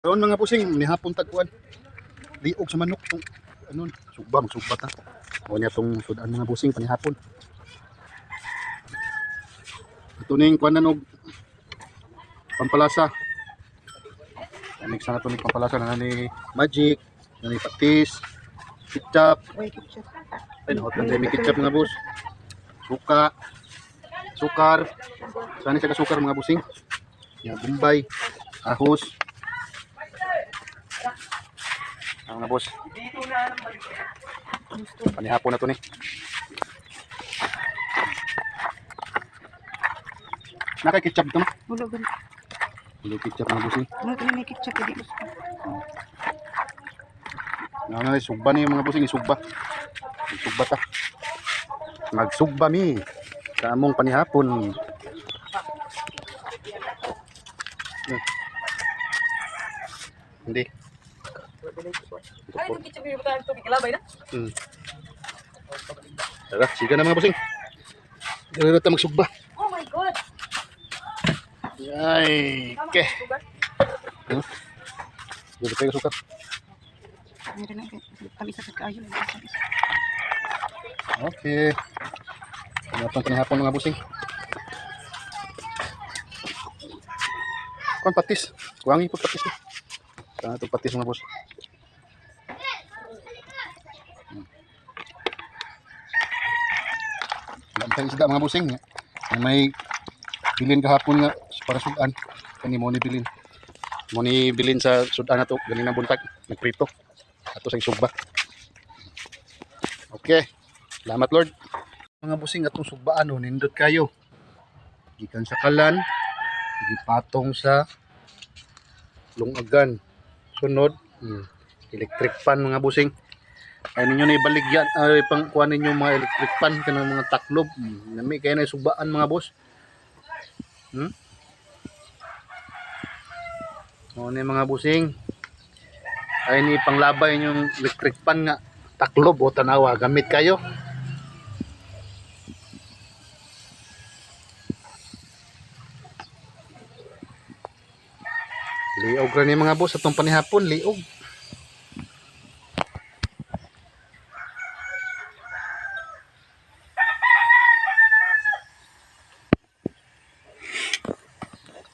Karon mga pusing, nihapon tagkuan. Liog sa manok tong ano, sugba magsugba ta. O niya tong sudan mga pusing panihapon. Ito ning kuan og pampalasa. Mix na ito ning pampalasa na ni magic, na ni patis, ketchup. Ay, hot na may ketchup mga boss. Suka, sukar. Saan siya ka sukar mga busing? Yan, bumbay, ahos. Mga boss. Panihapon na ito ni. Naka-ketchup ito ma? Wala ba? Wala ketchup mga busing. Wala ka na may ketchup. Hindi gusto. Sugba na yung mga busing. Sugba. Sugba ta. Magsugba mi. Sa among panihapon. Hindi. Ay, nag-ketchup yung butahan ito. Kikalabay na? Tara, sige na mga busing. Dito na tayo magsugba. Oh my God! Ay, okay. Dito tayo sukat. Meron na. Tamis sa kayo. Okay. Ano itong panihapon mga busing? Kuan patis. Kuwangi po patis. Saan itong patis mga bus? Lantay isda mga busing. May bilin kahapon nga para sudan. Kani mo ni bilin. Mo ni bilin sa sudan na to. Galing na buntag. Nagprito. Ato sa sugba. Okay. Salamat Lord. Mga busing atong sugbaan o nindot kayo. Gikan sa kalan. Gipatong sa lungagan. Sunod. Electric pan mga busing. Ay ninyo na ibaligyan. Ay pang kuha ninyo mga electric pan. Kanang mga taklob. Nami kayo na sugbaan mga boss. O ni mga busing. Ay ni panglabay yung electric pan nga. Taklob o tanawa. Gamit kayo. Liog rin mga boss atong panihapon, liog.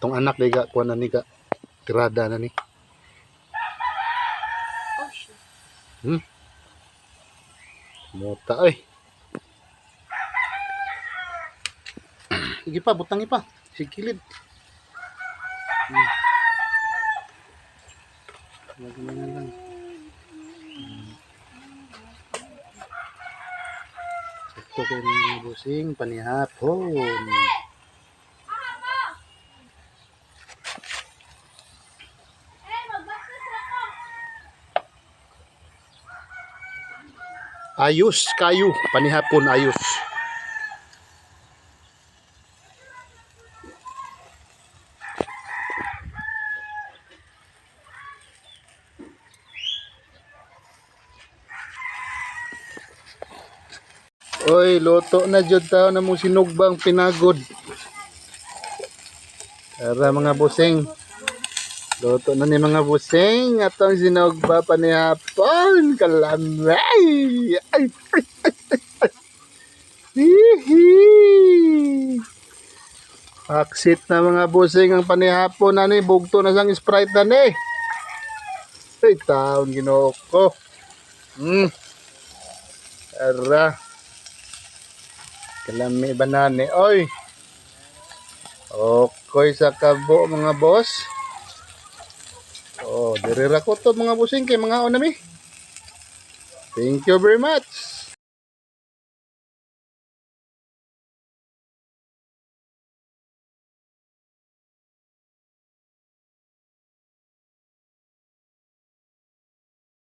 Itong anak liga kuha na niga tirada na ni. Oh shit. Mota ay. Sige pa, butang ipa. Sigilid. Ganyan lang. Ito kayo mga busing, panihapon. Ayos kayo, panihapon ayos. Oy, loto na jud taon na mong sinugbang pinagod. Tara mga busing. Loto na ni mga busing. Atong sinugba panihapon. Kalamay. Ay, ay, ay, ay, ay. Hihi. Aksit na mga busing ang panihapon na ni. Bugto na sang Sprite na ni. Ay, taon ginoo ko. Tara. Kalami banane. Oy. Okay sa kabo mga boss. Oh, dirira ko to mga busing kay mga onami. Thank you very much.